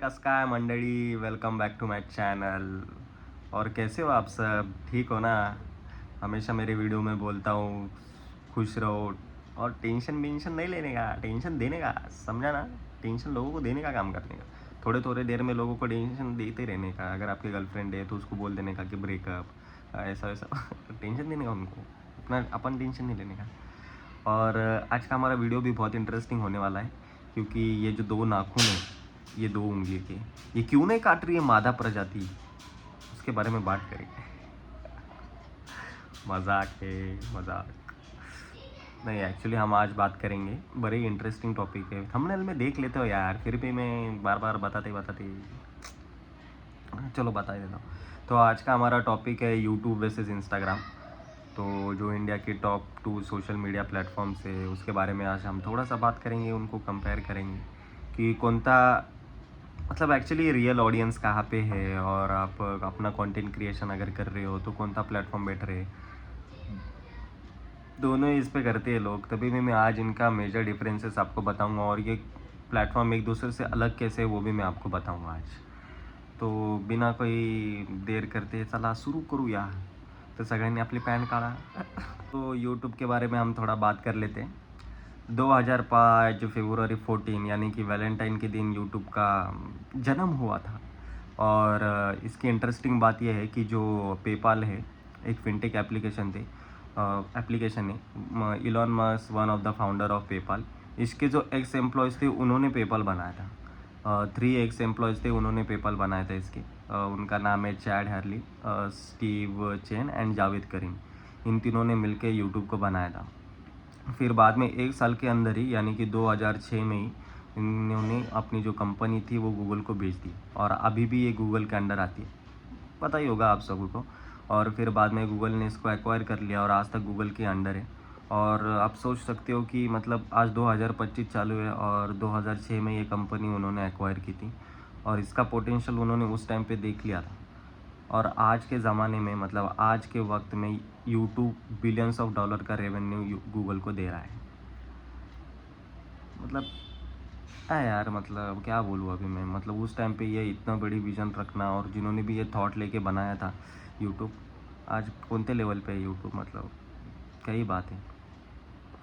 कसं काय मंडळी, welcome back to my channel. और कैसे हो आप सब? ठीक हो ना? हमेशा मेरे वीडियो में बोलता हूँ खुश रहो और टेंशन वेंशन नहीं लेने का, टेंशन देने का, समझा ना? टेंशन लोगों को देने का काम करने का। थोड़े थोड़े देर में लोगों को टेंशन देते रहने का। अगर आपकी गर्लफ्रेंड है तो उसको बोल देने का कि ब्रेकअप ऐसा वैसा टेंशन देने का उनको, अपना अपन टेंशन नहीं लेने का। और आज का हमारा वीडियो भी बहुत इंटरेस्टिंग होने वाला है, क्योंकि ये जो दो नाखून हैं, ये दो उंगली के, ये क्यों नहीं काट रही है मादा प्रजाति, उसके बारे में बात करेंगे। मजाक है, मजाक नहीं। एक्चुअली हम आज बात करेंगे, बड़े ही इंटरेस्टिंग टॉपिक है। थंबनेल में देख लेते हो यार, फिर भी मैं बार बार बताते बताते चलो बता ही देता हूँ। तो आज का हमारा टॉपिक है यूट्यूब वर्सेस इंस्टाग्राम। तो जो इंडिया के टॉप 2 सोशल मीडिया प्लेटफॉर्म्स है, उसके बारे में आज हम थोड़ा सा बात करेंगे, उनको कंपेयर करेंगे कि कौन सा, मतलब एक्चुअली रियल ऑडियंस कहाँ पे है, और आप अपना कंटेंट क्रिएशन अगर कर रहे हो तो कौन सा प्लेटफॉर्म बेटर है। दोनों ही इस पे करते हैं लोग, तभी भी मैं आज इनका मेजर डिफरेंसेस आपको बताऊंगा, और ये प्लेटफॉर्म एक दूसरे से अलग कैसे है वो भी मैं आपको बताऊंगा आज। तो बिना कोई देर करते चला सुरू करू या, तो सगळ्यांनी आपली पॅन काढा। तो यूट्यूब के बारे में हम थोड़ा बात कर लेते हैं। 2005 फरवरी 14 यानी कि वैलेंटाइन के दिन यूट्यूब का जन्म हुआ था। और इसकी इंटरेस्टिंग बात यह है कि जो पेपाल है, एक फिनटेक एप्लीकेशन है। Elon Musk one of the founder of PayPal, इसके जो एक्स एम्प्लॉयज़ थे उन्होंने पेपाल बनाया था। 3 एक्स एम्प्लॉयज़ थे, उन्होंने पेपाल बनाया था इसके। उनका नाम है Chad Hurley, Steve Chen and Jawed Karim. इन तीनों ने मिलकर यूट्यूब को बनाया था। फिर बाद में 1 साल के अंदर ही, यानी कि 2006 में ही, इन्होंने अपनी जो कंपनी थी वो गूगल को बेच दी, और अभी भी ये गूगल के अंडर आती है, पता ही होगा आप सभी को। और फिर बाद में गूगल ने इसको एक्वायर कर लिया और आज तक गूगल के अंडर है। और आप सोच सकते हो कि मतलब आज 2025 चालू है और 2006 में ये कंपनी उन्होंने एक्वायर की थी, और इसका पोटेंशियल उन्होंने उस टाइम पे देख लिया था। और आज के ज़माने में, मतलब आज के वक्त में, यूट्यूब बिलियंस ऑफ डॉलर का रेवेन्यू गूगल को दे रहा है। मतलब यार, मतलब क्या बोलूँ अभी मैं, मतलब उस टाइम पे ये इतना बड़ी विज़न रखना, और जिन्होंने भी ये थॉट लेके बनाया था यूट्यूब, आज कौनते लेवल पे है यूट्यूब, मतलब क्या ही बात है।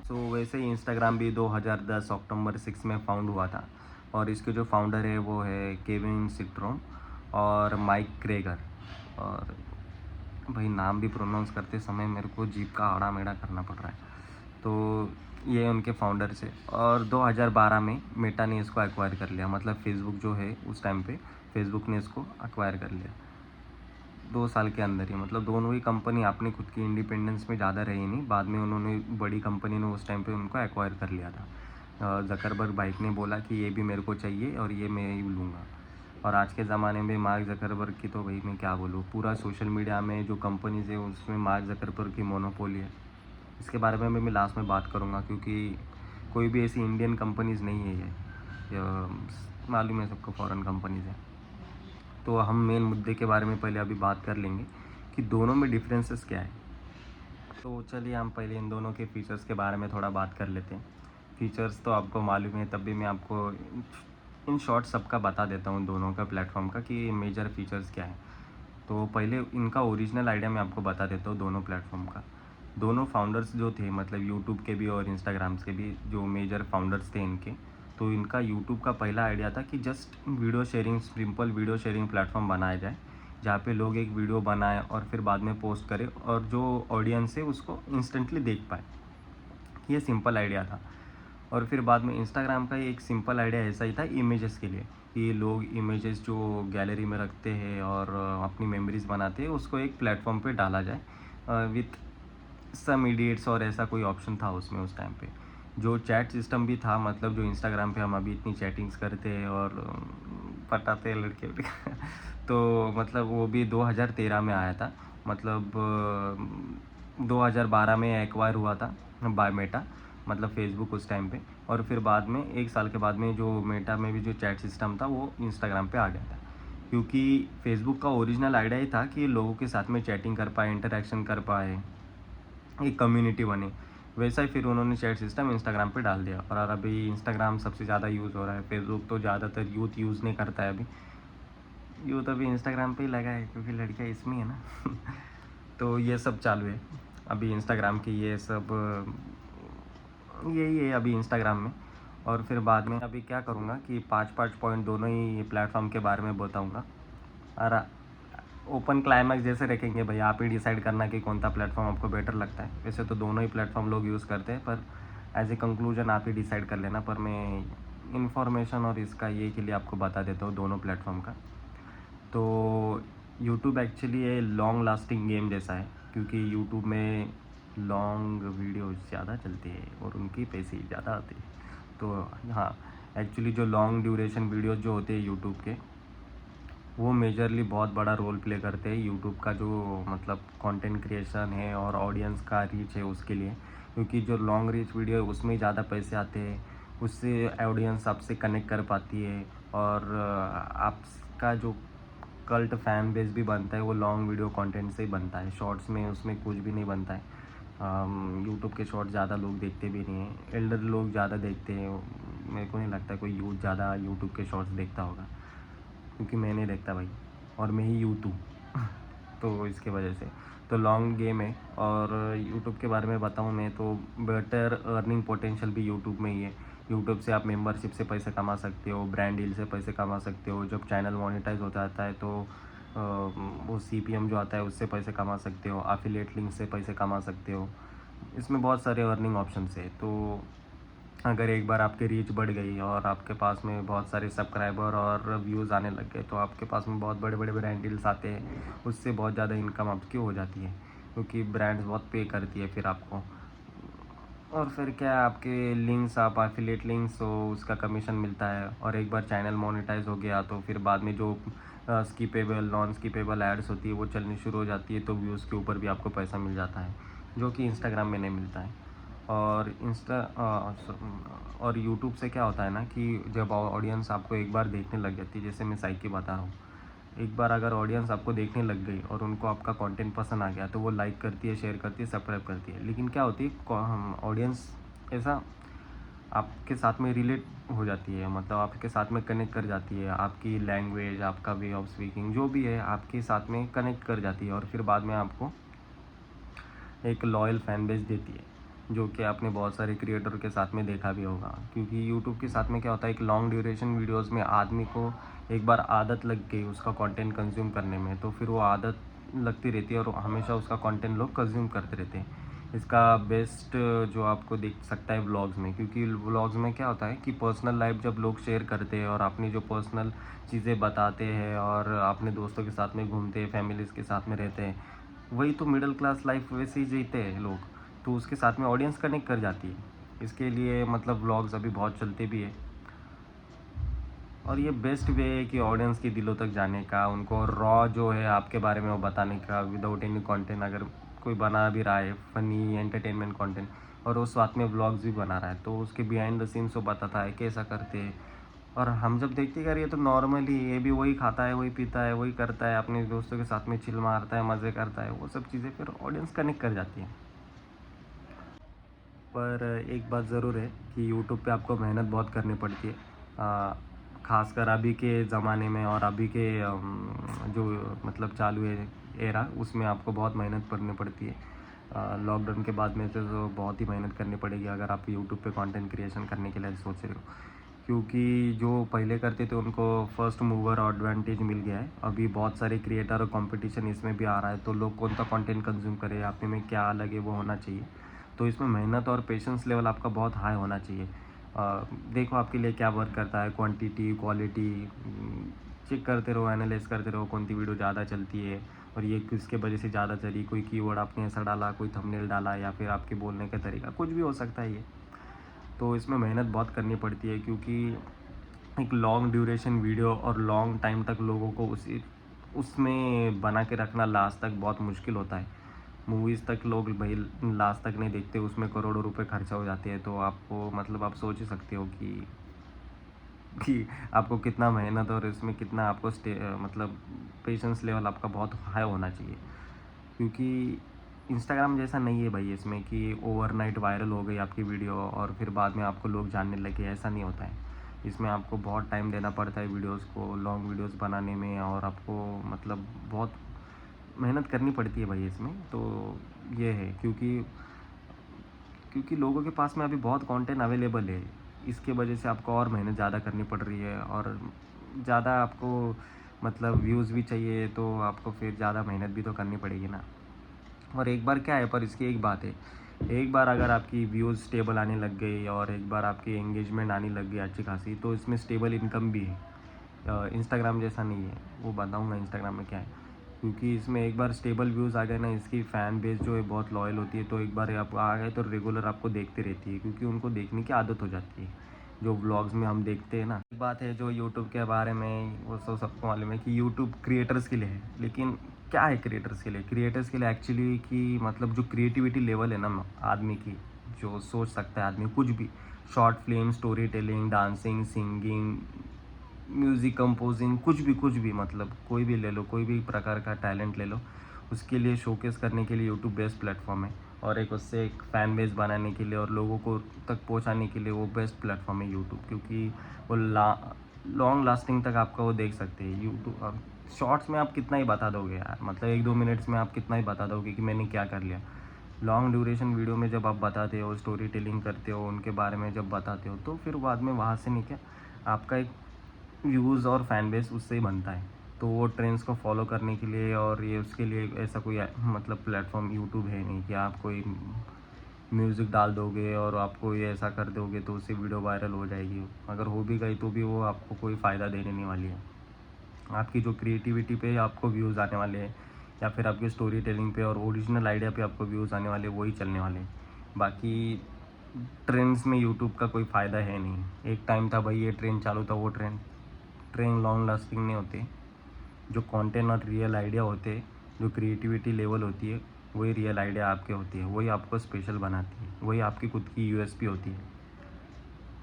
सो वैसे ही इंस्टाग्राम भी 2010 अक्टूबर 6 में फाउंड हुआ था, और इसके जो फाउंडर है वो है केविन सिट्रोन और माइक क्रेगर। और भाई नाम भी प्रोनाउंस करते समय मेरे को जीभ का आड़ा मेड़ा करना पड़ रहा है। तो ये उनके फाउंडर से, और 2012 में मेटा ने इसको एक्वायर कर लिया, मतलब फेसबुक जो है उस टाइम पे फेसबुक ने इसको एक्वायर कर लिया 2 साल के अंदर ही। मतलब दोनों ही कंपनी अपनी खुद की इंडिपेंडेंस में ज़्यादा रही नहीं, बाद में उन्होंने, बड़ी कंपनी ने उस टाइम पे उनको एक्वायर कर लिया था। जकरबर्ग भाई ने बोला कि ये भी मेरे को चाहिए और ये मैं ही लूँगा। और आज के ज़माने में मार्क जकरबर्ग की तो भाई मैं क्या बोलूँ, पूरा सोशल मीडिया में जो कंपनीज़ है उसमें मार्क जकरबर्ग की मोनोपोली है। इसके बारे में मैं लास्ट में बात करूँगा, क्योंकि कोई भी ऐसी इंडियन कंपनीज़ नहीं है ये मालूम है सबको, फॉरेन कंपनीज़ है। तो हम मेन मुद्दे के बारे में पहले अभी बात कर लेंगे कि दोनों में डिफरेंसेस क्या है। तो चलिए हम पहले इन दोनों के फ़ीचर्स के बारे में थोड़ा बात कर लेते हैं। फ़ीचर्स तो आपको मालूम है, तब भी मैं आपको इन शॉर्ट सबका बता देता हूँ, दोनों का प्लेटफॉर्म का, कि मेजर फ़ीचर्स क्या है। तो पहले इनका ओरिजिनल आइडिया मैं आपको बता देता हूँ दोनों प्लेटफॉर्म का। दोनों फाउंडर्स जो थे, मतलब यूट्यूब के भी और इंस्टाग्राम्स के भी जो मेजर फाउंडर्स थे इनके, तो इनका यूट्यूब का पहला आइडिया था कि just video sharing, simple video sharing platform बनाया जाए, जहाँ पे लोग एक वीडियो बनाएं और फिर बाद में पोस्ट करें, और जो ऑडियंस है उसको इंस्टेंटली देख पाए। ये सिंपल आइडिया था। और फिर बाद में इंस्टाग्राम का एक सिंपल आइडिया ऐसा ही था इमेजेस के लिए, कि लोग इमेजेस जो गैलरी में रखते हैं और अपनी मेमोरीज बनाते हैं, उसको एक प्लेटफॉर्म पे डाला जाए विथ सम इडियट्स, और ऐसा कोई ऑप्शन था उसमें उस टाइम पे। जो चैट सिस्टम भी था, मतलब जो इंस्टाग्राम पे हम अभी इतनी चैटिंग्स करते हैं और पटाते हैं लड़के तो मतलब वो भी 2013 में आया था। मतलब 2012 में एक्वायर हुआ था बाय मेटा, मतलब फेसबुक उस टाइम पे। और फिर बाद में 1 साल के बाद में जो मेटा में भी जो चैट सिस्टम था वो इंस्टाग्राम पे आ गया था, क्योंकि फेसबुक का ओरिजिनल आइडिया ही था कि लोगों के साथ में चैटिंग कर पाए, इंटरेक्शन कर पाए, एक कम्युनिटी बने। वैसा ही फिर उन्होंने चैट सिस्टम इंस्टाग्राम पे डाल दिया। और अभी इंस्टाग्राम सबसे ज़्यादा यूज़ हो रहा है, फेसबुक तो ज़्यादातर यूथ यूज़ नहीं करता है अभी। यूथ अभी इंस्टाग्राम पे ही लगा है क्योंकि लड़कियाँ इसमें है ना। तो ये सब चालू है अभी इंस्टाग्राम की, ये सब यही है अभी इंस्टाग्राम में। और फिर बाद में अभी क्या करूँगा कि 5-5 पॉइंट दोनों ही प्लेटफॉर्म के बारे में बताऊँगा। और ओपन क्लाइमैक्स जैसे रखेंगे भाई, आप ही डिसाइड करना कि कौन सा प्लेटफॉर्म आपको बेटर लगता है। वैसे तो दोनों ही प्लेटफॉर्म लोग यूज़ करते हैं, पर एज ए कंक्लूजन आप ही डिसाइड कर लेना। पर मैं इन्फॉर्मेशन और इसका ये के लिए आपको बता देता हूँ दोनों प्लेटफॉर्म का। तो यूट्यूब एक्चुअली ये लॉन्ग लास्टिंग गेम जैसा है, क्योंकि यूट्यूब में लॉन्ग वीडियो ज़्यादा चलती है और उनकी पैसे ज़्यादा आते हैं। तो हाँ, एक्चुअली जो लॉन्ग ड्यूरेशन वीडियोज़ जो होते हैं यूट्यूब के, वो मेजरली बहुत बड़ा रोल प्ले करते हैं यूट्यूब का जो मतलब कंटेंट क्रिएशन है और ऑडियंस का रीच है उसके लिए। क्योंकि जो लॉन्ग रीच वीडियो है उसमें ज़्यादा पैसे आते हैं, उससे ऑडियंस आपसे कनेक्ट कर पाती है। और आपका जो कल्ट फैन बेस भी बनता है वो लॉन्ग वीडियो कंटेंट से ही बनता है। शॉर्ट्स में उसमें कुछ भी नहीं बनता है। यूट्यूब के शॉर्ट ज़्यादा लोग देखते भी नहीं हैं, एल्डर लोग ज़्यादा देखते हैं। मेरे को नहीं लगता कोई यूथ ज़्यादा यूट्यूब के शॉर्ट्स देखता होगा, क्योंकि मैं नहीं देखता भाई, और मैं ही यूथ हूँ। तो इसके वजह से तो लॉन्ग गेम है। और यूट्यूब के बारे में बताऊँ मैं तो बेटर अर्निंग पोटेंशियल भी यूट्यूब में ही है। यूट्यूब से आप मेंबरशिप से पैसे कमा सकते हो, ब्रांड डील से पैसे कमा सकते हो। जब चैनल मोनेटाइज हो जाता है तो वो सीपीएम जो आता है उससे पैसे कमा सकते हो, एफिलिएट लिंक से पैसे कमा सकते हो। इसमें बहुत सारे अर्निंग ऑप्शंस है। तो अगर एक बार आपकी रीच बढ़ गई और आपके पास में बहुत सारे सब्सक्राइबर और व्यूज़ आने लग गए, तो आपके पास में बहुत बड़े बड़े ब्रांड डील्स आते हैं, उससे बहुत ज़्यादा इनकम आपकी हो जाती है, क्योंकि ब्रांड्स बहुत पे करती है फिर आपको। और फिर क्या है, आपके लिंक्स, आप एफिलिएट लिंक्स हो उसका कमीशन मिलता है। और एक बार चैनल मोनेटाइज हो गया तो फिर बाद में जो स्किपेबल नॉन स्किपेबल एड्स होती है वो चलनी शुरू हो जाती है, तो व्यूज़ के ऊपर भी आपको पैसा मिल जाता है, जो कि इंस्टाग्राम में नहीं मिलता है। और और यूट्यूब से क्या होता है ना कि जब ऑडियंस आपको एक बार देखने लग जाती है, जैसे मैं साइक की बता रहा हूँ, एक बार अगर ऑडियंस आपको देखने लग गई और उनको आपका कंटेंट पसंद आ गया, तो वो लाइक करती है, शेयर करती है, सब्सक्राइब करती है। लेकिन क्या होती है, ऑडियंस ऐसा आपके साथ में रिलेट हो जाती है, मतलब आपके साथ में कनेक्ट कर जाती है। आपकी लैंग्वेज, आपका वे ऑफ स्पीकिंग जो भी है आपके साथ में कनेक्ट कर जाती है, और फिर बाद में आपको एक लॉयल फैन बेस देती है, जो कि आपने बहुत सारे क्रिएटर के साथ में देखा भी होगा। क्योंकि यूट्यूब के साथ में क्या होता है, एक लॉन्ग ड्यूरेशन वीडियोस में आदमी को एक बार आदत लग गई उसका कंटेंट कंज्यूम करने में, तो फिर वो आदत लगती रहती है और हमेशा उसका कंटेंट लोग कंज्यूम करते रहते हैं। इसका बेस्ट जो आपको दिख सकता है व्लॉग्स में, क्योंकि व्लॉग्स में क्या होता है कि पर्सनल लाइफ जब लोग शेयर करते हैं और अपनी जो पर्सनल चीज़ें बताते हैं और अपने दोस्तों के साथ में घूमते हैं, फैमिलीज़ के साथ में रहते हैं, वही तो मिडिल क्लास लाइफ वैसे ही जीते हैं लोग, तो उसके साथ में ऑडियंस कनेक्ट कर जाती है। इसके लिए मतलब व्लॉग्स अभी बहुत चलते भी है। और ये बेस्ट वे है कि ऑडियंस के दिलों तक जाने का, उनको रॉ जो है आपके बारे में वो बताने का, विदाउट एनी कंटेंट। अगर कोई बना भी रहा है फ़नी एंटरटेनमेंट कंटेंट और वो साथ में व्लॉग्स भी बना रहा है, तो उसके बिहाइंड द सीन्स वो बताता है कैसा करते हैं। और हम जब देखते हैं यार ये तो नॉर्मली ये भी वही खाता है, वही पीता है, वही करता है, अपने दोस्तों के साथ में चिल मारता है, मज़े करता है, वो सब चीज़ें फिर ऑडियंस कनेक्ट कर जाती है। पर एक बात ज़रूर है कि यूट्यूब पे आपको मेहनत बहुत करनी पड़ती है। ख़ासकर अभी के ज़माने में और अभी के जो मतलब चालू है एरा, उसमें आपको बहुत मेहनत करनी पड़ती है। लॉकडाउन के बाद में तो बहुत ही मेहनत करनी पड़ेगी अगर आप यूट्यूब पे कंटेंट क्रिएशन करने के लिए सोच रहे हो। क्योंकि जो पहले करते थे उनको फर्स्ट मूवर एडवांटेज मिल गया है। अभी बहुत सारे क्रिएटर और कंपटीशन इसमें भी आ रहा है, तो लोग कौन सा कंटेंट कंज्यूम करें, आप में क्या लगे वो होना चाहिए। तो इसमें मेहनत और पेशेंस लेवल आपका बहुत हाई होना चाहिए। देखो आपके लिए क्या वर्क करता है, क्वांटिटी, क्वालिटी चेक करते रहो, एनालाइज करते रहो कौन सी वीडियो ज़्यादा चलती है और ये किसके वजह से ज़्यादा चली। कोई कीवर्ड आपने ऐसा डाला, कोई थंबनेल डाला, या फिर आपके बोलने का तरीका, कुछ भी हो सकता है ये। तो इसमें मेहनत बहुत करनी पड़ती है, क्योंकि एक लॉन्ग ड्यूरेशन वीडियो और लॉन्ग टाइम तक लोगों को उसी उसमें बना के रखना लास्ट तक बहुत मुश्किल होता है। मूवीज़ तक लोग भाई लास्ट तक नहीं देखते, उसमें करोड़ों रुपए खर्चा हो जाते हैं। तो आपको मतलब आप सोच ही सकते हो कि आपको कितना मेहनत और इसमें कितना आपको मतलब पेशेंस लेवल आपका बहुत हाई होना चाहिए। क्योंकि इंस्टाग्राम जैसा नहीं है भाई इसमें कि ओवरनाइट वायरल हो गई आपकी वीडियो और फिर बाद में आपको लोग जानने लगे, ऐसा नहीं होता है। इसमें आपको बहुत टाइम देना पड़ता है वीडियोस को, लॉन्ग वीडियोस बनाने में, और आपको मतलब बहुत मेहनत करनी पड़ती है भाई इसमें। तो ये है, क्योंकि क्योंकि लोगों के पास में अभी बहुत कंटेंट अवेलेबल है, इसके वजह से आपको और मेहनत ज़्यादा करनी पड़ रही है, और ज़्यादा आपको मतलब व्यूज़ भी चाहिए, तो आपको फिर ज़्यादा मेहनत भी तो करनी पड़ेगी ना। और एक बार क्या है, पर इसकी एक बात है, एक बार अगर आपकी व्यूज़ स्टेबल आने लग गई और एक बार आपकी एंगेजमेंट आने लग गई अच्छी खासी, तो इसमें स्टेबल इनकम भी है। इंस्टाग्राम जैसा नहीं है, वो बताऊँगा इंस्टाग्राम में क्या है। क्योंकि इसमें एक बार स्टेबल व्यूज़ आ गए ना, इसकी फ़ैन बेस जो है बहुत लॉयल होती है, तो एक बार आप आ गए तो रेगुलर आपको देखते रहती है, क्योंकि उनको देखने की आदत हो जाती है, जो व्लॉग्स में हम देखते हैं ना। एक बात है जो यूट्यूब के बारे में, वो सबको मालूम है कि यूट्यूब क्रिएटर्स के लिए है, लेकिन क्या है क्रिएटर्स के लिए? क्रिएटर्स के लिए एक्चुअली कि मतलब जो क्रिएटिविटी लेवल है ना आदमी की, जो सोच सकता है आदमी कुछ भी, short film, story telling, dancing, singing, music composing, कुछ भी मतलब कोई भी ले लो, कोई भी प्रकार का टैलेंट ले लो, उसके लिए शोकेस करने के लिए यूट्यूब बेस्ट प्लेटफॉर्म है। और एक उससे एक फ़ैन बेस बनाने के लिए और लोगों को तक पहुंचाने के लिए वो बेस्ट प्लेटफॉर्म है यूट्यूब, क्योंकि वो लॉन्ग लास्टिंग तक आपका वो देख सकते हैं यूट्यूब। अब शॉर्ट्स में आप कितना ही बता दोगे यार, मतलब 1-2 मिनट्स में आप कितना ही बता दोगे कि मैंने क्या कर लिया। लॉन्ग ड्यूरेशन वीडियो में जब आप बताते हो, स्टोरी टेलिंग करते हो, उनके बारे में जब बताते हो, तो फिर बाद में वहाँ से नहीं क्या, आपका एक व्यूज़ और फैन बेस उससे ही बनता है। तो वो ट्रेंड्स को फॉलो करने के लिए, और ये उसके लिए ऐसा कोई मतलब प्लेटफॉर्म यूट्यूब है नहीं कि आप कोई म्यूज़िक डाल दोगे और आपको ये ऐसा कर दोगे तो उससे वीडियो वायरल हो जाएगी। अगर हो भी गई तो भी वो आपको कोई फ़ायदा देने नहीं वाली है। आपकी जो क्रिएटिविटी पे आपको व्यूज़ आने वाले हैं, या फिर आपकी स्टोरी टेलिंग पे और ओरिजिनल आइडिया पे आपको व्यूज़ आने वाले, वही चलने वाले हैं। बाकी ट्रेंड्स में यूट्यूब का कोई फ़ायदा है नहीं। एक टाइम था भाई, ये ट्रेंड चालू था, वो ट्रेंड लॉन्ग लास्टिंग नहीं होते। जो कंटेंट और रियल आइडिया होते हैं, जो क्रिएटिविटी लेवल होती है, वही रियल आइडिया आपके होती है, वही आपको स्पेशल बनाती है, वही आपकी खुद की यूएसपी होती है,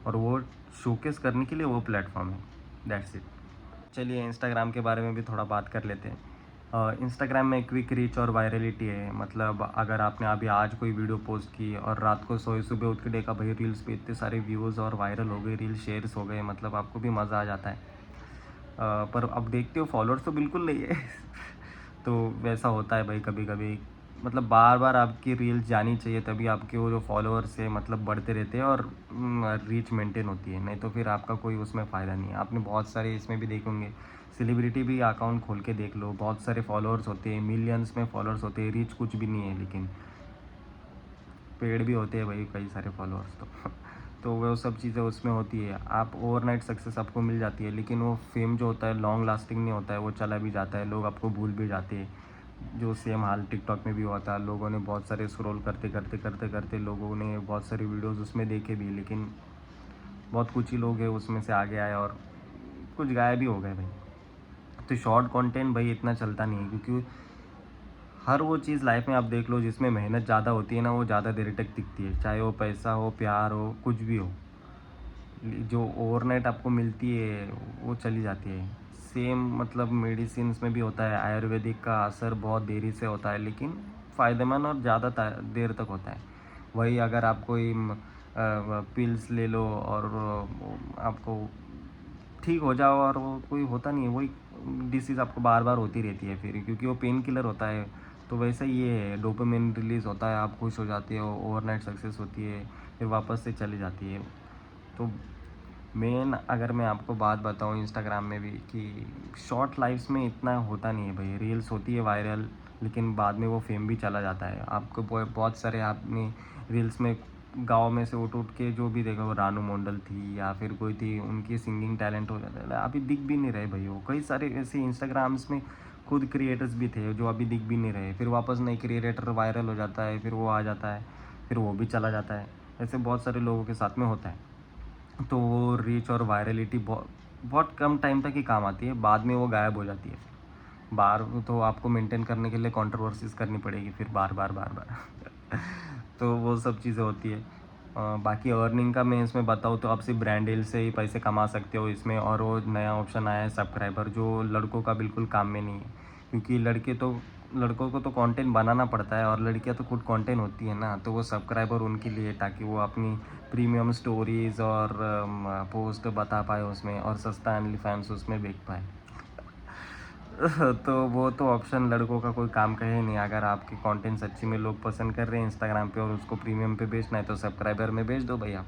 और वो शोकेस करने के लिए वो प्लेटफॉर्म है। That's it. चलिए इंस्टाग्राम के बारे में भी थोड़ा बात कर लेते हैं। इंस्टाग्राम में क्विक रीच और वायरलिटी है, मतलब अगर आपने अभी आज कोई वीडियो पोस्ट की और रात को सोए सुबह उठ के देखा भाई रील्स पे इतने सारे व्यूज़ और वायरल हो गए, रील शेयर्स हो गए, मतलब आपको भी मज़ा आ जाता है। पर अब देखते हो फॉलोअर्स तो बिल्कुल नहीं है। तो वैसा होता है भाई कभी कभी, मतलब बार बार आपकी रील्स जानी चाहिए, तभी आपके वो जो फॉलोअर्स है मतलब बढ़ते रहते हैं और रीच मेंटेन होती है, नहीं तो फिर आपका कोई उसमें फ़ायदा नहीं है। आपने बहुत सारे इसमें भी देखेंगे, सेलिब्रिटी भी अकाउंट खोल के देख लो, बहुत सारे फॉलोअर्स होते हैं, मिलियंस में फॉलोअर्स होते हैं, रीच कुछ भी नहीं है, लेकिन पेड भी होते हैं भाई कई सारे फॉलोअर्स तो। तो वो सब चीज़ें उसमें होती है। आप ओवरनाइट सक्सेस आपको मिल जाती है, लेकिन वो फेम जो होता है लॉन्ग लास्टिंग नहीं होता है, वो चला भी जाता है, लोग आपको भूल भी जाते हैं। जो सेम हाल टिकटॉक में भी हुआ था, लोगों ने बहुत सारे स्क्रॉल करते लोगों ने बहुत सारी वीडियोज़ उसमें देखे भी, लेकिन बहुत कुछ ही लोग हैं उसमें से आगे आए और कुछ गायब भी हो गए भाई। तो शॉर्ट कंटेंट भाई इतना चलता नहीं है, क्योंकि हर वो चीज़ लाइफ में आप देख लो जिसमें मेहनत ज़्यादा होती है ना, वो ज़्यादा देर तक टिकती है, चाहे वो पैसा हो, प्यार हो, कुछ भी हो। जो ओवरनाइट आपको मिलती है वो चली जाती है। सेम मतलब मेडिसिन्स में भी होता है, आयुर्वेदिक का असर बहुत देरी से होता है, लेकिन फ़ायदेमंद और ज़्यादा देर तक होता है। वही अगर आप कोई पिल्स ले लो और आपको ठीक हो जाओ, और वो कोई होता नहीं है, वही डिसीज़ आपको बार बार होती रहती है फिर, क्योंकि वो पेन किलर होता है। तो वैसा ही ये है, डोपामिन रिलीज़ होता है, आप खुश हो जाते हो, ओवरनाइट सक्सेस होती है, फिर वापस से चली जाती है। तो मेन अगर मैं आपको बात बताऊँ इंस्टाग्राम में भी, कि शॉर्ट लाइफ्स में इतना होता नहीं है भाई, रील्स होती है वायरल, लेकिन बाद में वो फेम भी चला जाता है। आपको बहुत सारे आपने रील्स में गाँव में से उठ के जो भी देखा, वो रानू मंडल थी या फिर कोई थी, उनकी सिंगिंग टैलेंट हो जाता है, अभी दिख भी नहीं रहे भाई। वो कई सारे ऐसे इंस्टाग्राम्स में खुद क्रिएटर्स भी थे जो अभी दिख भी नहीं रहे, फिर वापस नई क्रिएटर वायरल हो जाता है, फिर वो आ जाता है, फिर वो भी चला जाता है। ऐसे बहुत सारे लोगों के साथ में होता है। तो वो रीच और वायरलिटी बहुत बहुत कम टाइम तक ही काम आती है, बाद में वो गायब हो जाती है। बार तो आपको मेंटेन करने के लिए कंट्रोवर्सीज़ करनी पड़ेगी फिर बार। तो वो सब चीज़ें होती है। बाकी अर्निंग का मैं इसमें बताऊँ तो आप सिर्फ ब्रांड डील से ही पैसे कमा सकते हो इसमें, और वो नया ऑप्शन आया है सब्सक्राइबर, जो लड़कों का बिल्कुल काम में नहीं है, क्योंकि लड़के तो लड़कों को तो कंटेंट बनाना पड़ता है और लड़कियां तो खुद कंटेंट होती है ना, तो वो सब्सक्राइबर उनके लिए, ताकि वो अपनी प्रीमियम स्टोरीज़ और पोस्ट बता पाए उसमें, और सस्ता ओनली फैंस उसमें बेच पाए। तो वो तो ऑप्शन लड़कों का कोई काम का ही नहीं। अगर आपकी कंटेंट सच्ची में लोग पसंद कर रहे हैं इंस्टाग्राम पे और उसको प्रीमियम पे बेचना है, तो सब्सक्राइबर में बेच दो भैया।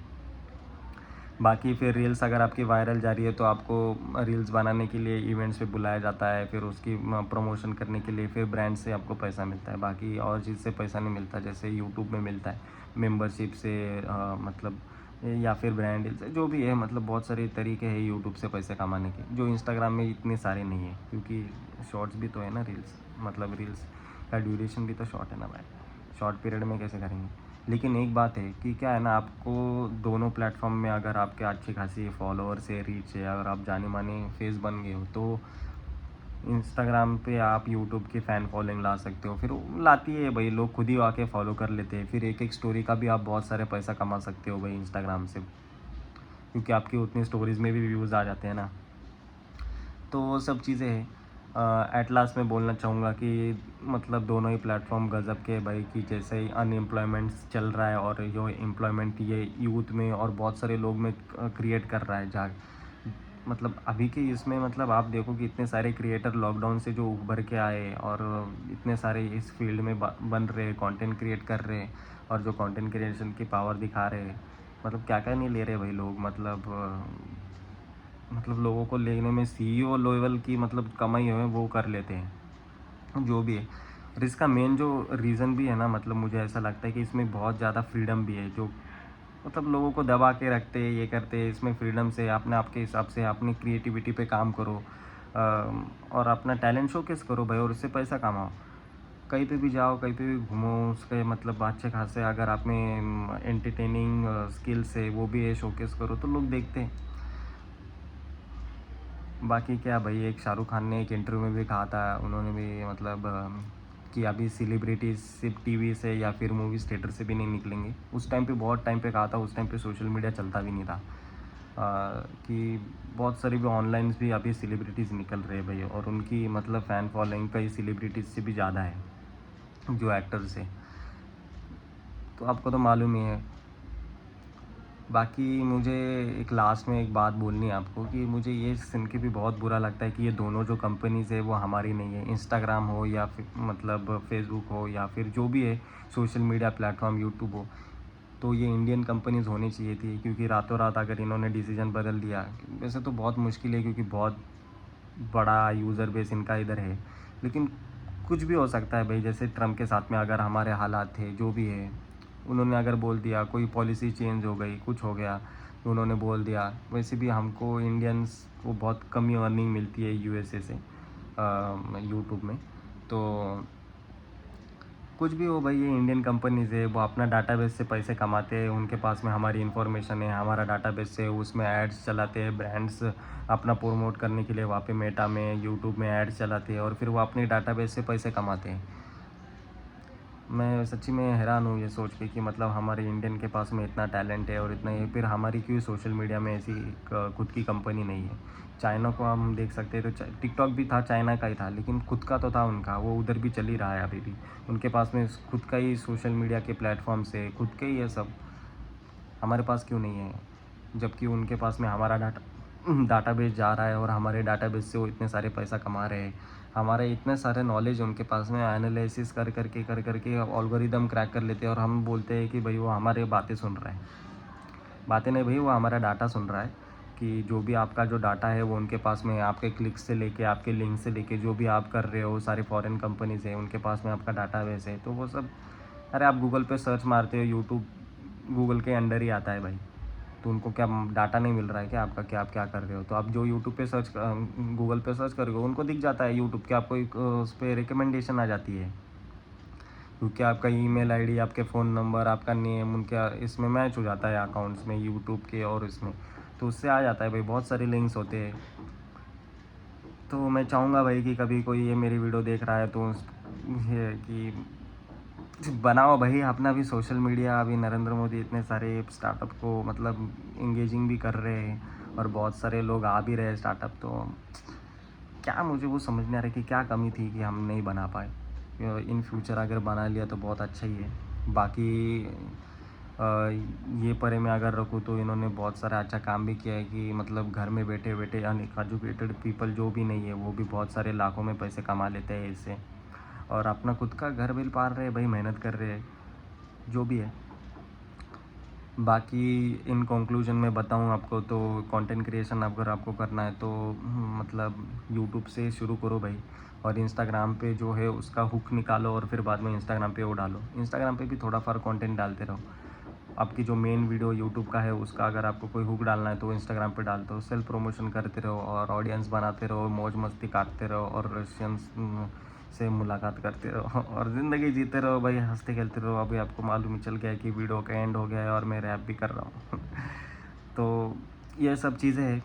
बाकी फिर रील्स अगर आपकी वायरल जा रही है, तो आपको रील्स बनाने के लिए इवेंट्स पे बुलाया जाता है, फिर उसकी प्रमोशन करने के लिए फिर ब्रांड से आपको पैसा मिलता है। बाकी और चीज़ से पैसा नहीं मिलता, जैसे यूट्यूब में मिलता है मेंबरशिप से, मतलब या फिर ब्रांड डील से, जो भी है। मतलब बहुत सारे तरीके हैं यूट्यूब से पैसे कमाने के, जो इंस्टाग्राम में इतने सारे नहीं है, क्योंकि शॉर्ट्स भी तो है ना रील्स, मतलब रील्स का ड्यूरेशन भी तो शॉर्ट है ना भाई, शॉर्ट पीरियड में कैसे करेंगे। लेकिन एक बात है कि क्या है ना, आपको दोनों प्लेटफॉर्म में अगर आपके अच्छी खासी फॉलोअर्स है, रीच है, अगर आप जाने माने फेस बन गए हो, तो इंस्टाग्राम पे आप यूट्यूब की फ़ैन फॉलोइंग ला सकते हो। फिर वो लाती है भाई, लोग खुद ही आके फॉलो कर लेते हैं। फिर एक एक स्टोरी का भी आप बहुत सारे पैसा कमा सकते हो भाई इंस्टाग्राम से, क्योंकि आपकी उतनी स्टोरीज़ में भी व्यूज़ आ जाते हैं ना। तो वो सब चीज़ें हैं। एट लास्ट मैं बोलना चाहूँगा कि मतलब दोनों ही प्लेटफॉर्म गज़ब के भाई, कि जैसे ही अनएम्प्लॉयमेंट चल रहा है और जो एम्प्लॉयमेंट ये यूथ में और बहुत सारे लोग में क्रिएट कर रहा है, जा मतलब अभी के इसमें, मतलब आप देखो कि इतने सारे क्रिएटर लॉकडाउन से जो उभर के आए और इतने सारे इस फील्ड में बन रहे, कंटेंट क्रिएट कर रहे, और जो कंटेंट क्रिएशन की पावर दिखा रहे, मतलब क्या क्या नहीं ले रहे भाई लोग। मतलब लोगों को लेने में सीईओ लेवल की मतलब कमाई है वो कर लेते हैं, जो भी है। और इसका मेन जो रीज़न भी है ना, मतलब मुझे ऐसा लगता है कि इसमें बहुत ज़्यादा फ्रीडम भी है, जो मतलब लोगों को दबा के रखते हैं, ये करते हैं। इसमें फ्रीडम से अपने आपके हिसाब से अपनी क्रिएटिविटी पे काम करो, और अपना टैलेंट शोकेस करो भाई, और उससे पैसा कमाओ। कहीं पे भी जाओ, कहीं पे भी घूमो, उसके मतलब अच्छे खासे अगर आप में एंटरटेनिंग स्किल्स है, वो भी है, शोकेस करो तो लोग देखते हैं। बाकी क्या भाई, एक शाहरुख खान ने एक इंटरव्यू में भी कहा था, उन्होंने भी मतलब कि अभी सेलिब्रिटीज़ सिर्फ टीवी से या फिर मूवीज़ थिएटर से भी नहीं निकलेंगे। उस टाइम पे, बहुत टाइम पे कहा था, उस टाइम पे सोशल मीडिया चलता भी नहीं था। कि बहुत सारी भी ऑनलाइन भी अभी सेलिब्रिटीज़ निकल रहे हैं भाई, और उनकी मतलब फ़ैन फॉलोइंग कई सेलिब्रिटीज़ से भी ज़्यादा है, जो एक्टर्स है। तो आपको तो मालूम ही है। बाकी मुझे एक लास्ट में एक बात बोलनी है आपको, कि मुझे ये सुन के भी बहुत बुरा लगता है कि ये दोनों जो कंपनीज़ है वो हमारी नहीं है। इंस्टाग्राम हो या फिर मतलब फेसबुक हो या फिर जो भी है सोशल मीडिया प्लेटफॉर्म, यूट्यूब हो, तो ये इंडियन कंपनीज़ होनी चाहिए थी। क्योंकि रातों रात अगर इन्होंने डिसीजन बदल दिया, वैसे तो बहुत मुश्किल है, क्योंकि बहुत बड़ा यूज़र बेस इनका इधर है। लेकिन कुछ भी हो सकता है भाई, जैसे ट्रम्प के साथ में अगर हमारे हालात थे, जो भी है, उन्होंने अगर बोल दिया, कोई पॉलिसी चेंज हो गई, कुछ हो गया, तो उन्होंने बोल दिया। वैसे भी हमको इंडियंस को बहुत कम ही अर्निंग मिलती है यूएसए से, यूट्यूब में। तो कुछ भी हो भाई, ये इंडियन कंपनीज़ है, वो अपना डाटाबेस से पैसे कमाते हैं। उनके पास में हमारी इन्फॉर्मेशन है, हमारा डाटाबेस है, उसमें एड्स चलाते हैं, ब्रांड्स अपना प्रमोट करने के लिए वहाँ पे मेटा में, यूट्यूब में एड्स चलाते हैं, और फिर वो अपने डाटाबेस से पैसे कमाते हैं। मैं सच्ची में हैरान हूँ ये सोच के कि मतलब हमारे इंडियन के पास में इतना टैलेंट है और इतना ये, फिर हमारी क्यों सोशल मीडिया में ऐसी खुद की कंपनी नहीं है। चाइना को हम देख सकते हैं, तो टिकटॉक भी था, चाइना का ही था, लेकिन खुद का तो था उनका, वो उधर भी चल ही रहा है अभी भी। उनके पास में खुद का ही सोशल मीडिया के प्लेटफॉर्म्स है, खुद के ही है सब। हमारे पास क्यों नहीं है, जबकि उनके पास में हमारा डाटाबेस जा रहा है, और हमारे डाटाबेस से वो इतने सारे पैसा कमा रहे हैं। हमारे इतने सारे नॉलेज उनके पास में, एनालिसिस कर करके एल्गोरिदम क्रैक कर लेते हैं, और हम बोलते हैं कि भाई वो हमारे बातें सुन रहा है। बातें नहीं भाई, वो हमारा डाटा सुन रहा है, कि जो भी आपका जो डाटा है वो उनके पास में है। आपके क्लिक से लेके, आपके लिंक से लेके, जो भी आप कर रहे हो, सारे फॉरेन कंपनीज़ हैं, उनके पास में आपका डाटाबेस है, तो वो सब। अरे आप गूगल पे सर्च मारते हो, यूट्यूब गूगल के अंडर ही आता है भाई। तो उनको क्या डाटा नहीं मिल रहा है क्या आपका, क्या आप क्या कर रहे हो? तो आप जो यूट्यूब पे सर्च, गूगल पे सर्च करोगे, उनको दिख जाता है यूट्यूब के, आपको एक उस पर रिकमेंडेशन आ जाती है, क्योंकि आपका ईमेल आईडी, आपके फ़ोन नंबर, आपका नेम उनके इसमें मैच हो जाता है अकाउंट्स में, यूट्यूब के और इसमें। तो उससे आ जाता है भाई, बहुत सारे लिंक्स होते हैं। तो मैं चाहूँगा भाई कि कभी कोई ये मेरी वीडियो देख रहा है, तो ये कि बनाओ भाई अपना भी सोशल मीडिया। अभी नरेंद्र मोदी इतने सारे स्टार्टअप को मतलब इंगेजिंग भी कर रहे हैं, और बहुत सारे लोग आ भी रहे हैं स्टार्टअप। तो क्या मुझे वो समझ नहीं आ रहा कि क्या कमी थी कि हम नहीं बना पाए। इन फ्यूचर अगर बना लिया तो बहुत अच्छा ही है। बाकी ये परे मैं अगर रखूँ तो इन्होंने बहुत सारा अच्छा काम भी किया है कि मतलब घर में बैठे बैठे अनएजुकेटेड पीपल जो भी नहीं है वो भी बहुत सारे लाखों में पैसे कमा लेते हैं इससे, और अपना खुद का घर बिल पाल रहे हैं भाई, मेहनत कर रहे हैं, जो भी है। बाकी इन कंक्लूजन में बताऊं आपको तो कंटेंट क्रिएशन अगर आपको करना है तो मतलब यूट्यूब से शुरू करो भाई, और इंस्टाग्राम पे जो है उसका हुक निकालो और फिर बाद में इंस्टाग्राम पे वो डालो। इंस्टाग्राम पे भी थोड़ा फार कंटेंट डालते रहो। आपकी जो मेन वीडियो यूट्यूब का है उसका अगर आपको कोई हुक डालना है तो इंस्टाग्राम पे डाल दो, सेल्फ प्रमोशन करते रहो और ऑडियंस बनाते रहो, मौज मस्ती काटते रहो और रशियंस से मुलाकात करते रहो और ज़िंदगी जीते रहो भाई, हंसते खेलते रहो। अभी आपको मालूम ही चल गया है कि वीडियो का एंड हो गया है और मैं रैप भी कर रहा हूँ तो ये सब चीज़ें हैं।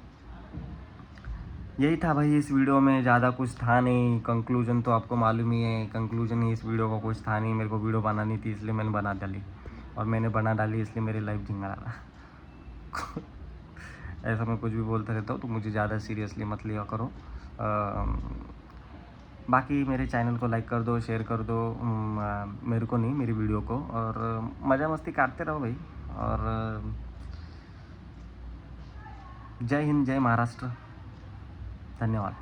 यही था भाई इस वीडियो में, ज़्यादा कुछ था नहीं। कंक्लूजन तो आपको मालूम ही है, कंक्लूजन ही इस वीडियो का कुछ था नहीं। मेरे को वीडियो बनानी थी इसलिए मैंने बना डाली, और मैंने बना डाली इसलिए मेरी लाइफ झिंगा रहा ऐसा मैं कुछ भी बोलता रहता हूँ तो मुझे ज़्यादा सीरियसली मत लिया करो। बाकी मेरे चैनल को लाइक कर दो, शेयर कर दो, मेरे को नहीं, मेरी वीडियो को, और मज़ा मस्ती काटते रहो भाई। और जय हिंद, जय महाराष्ट्र, धन्यवाद।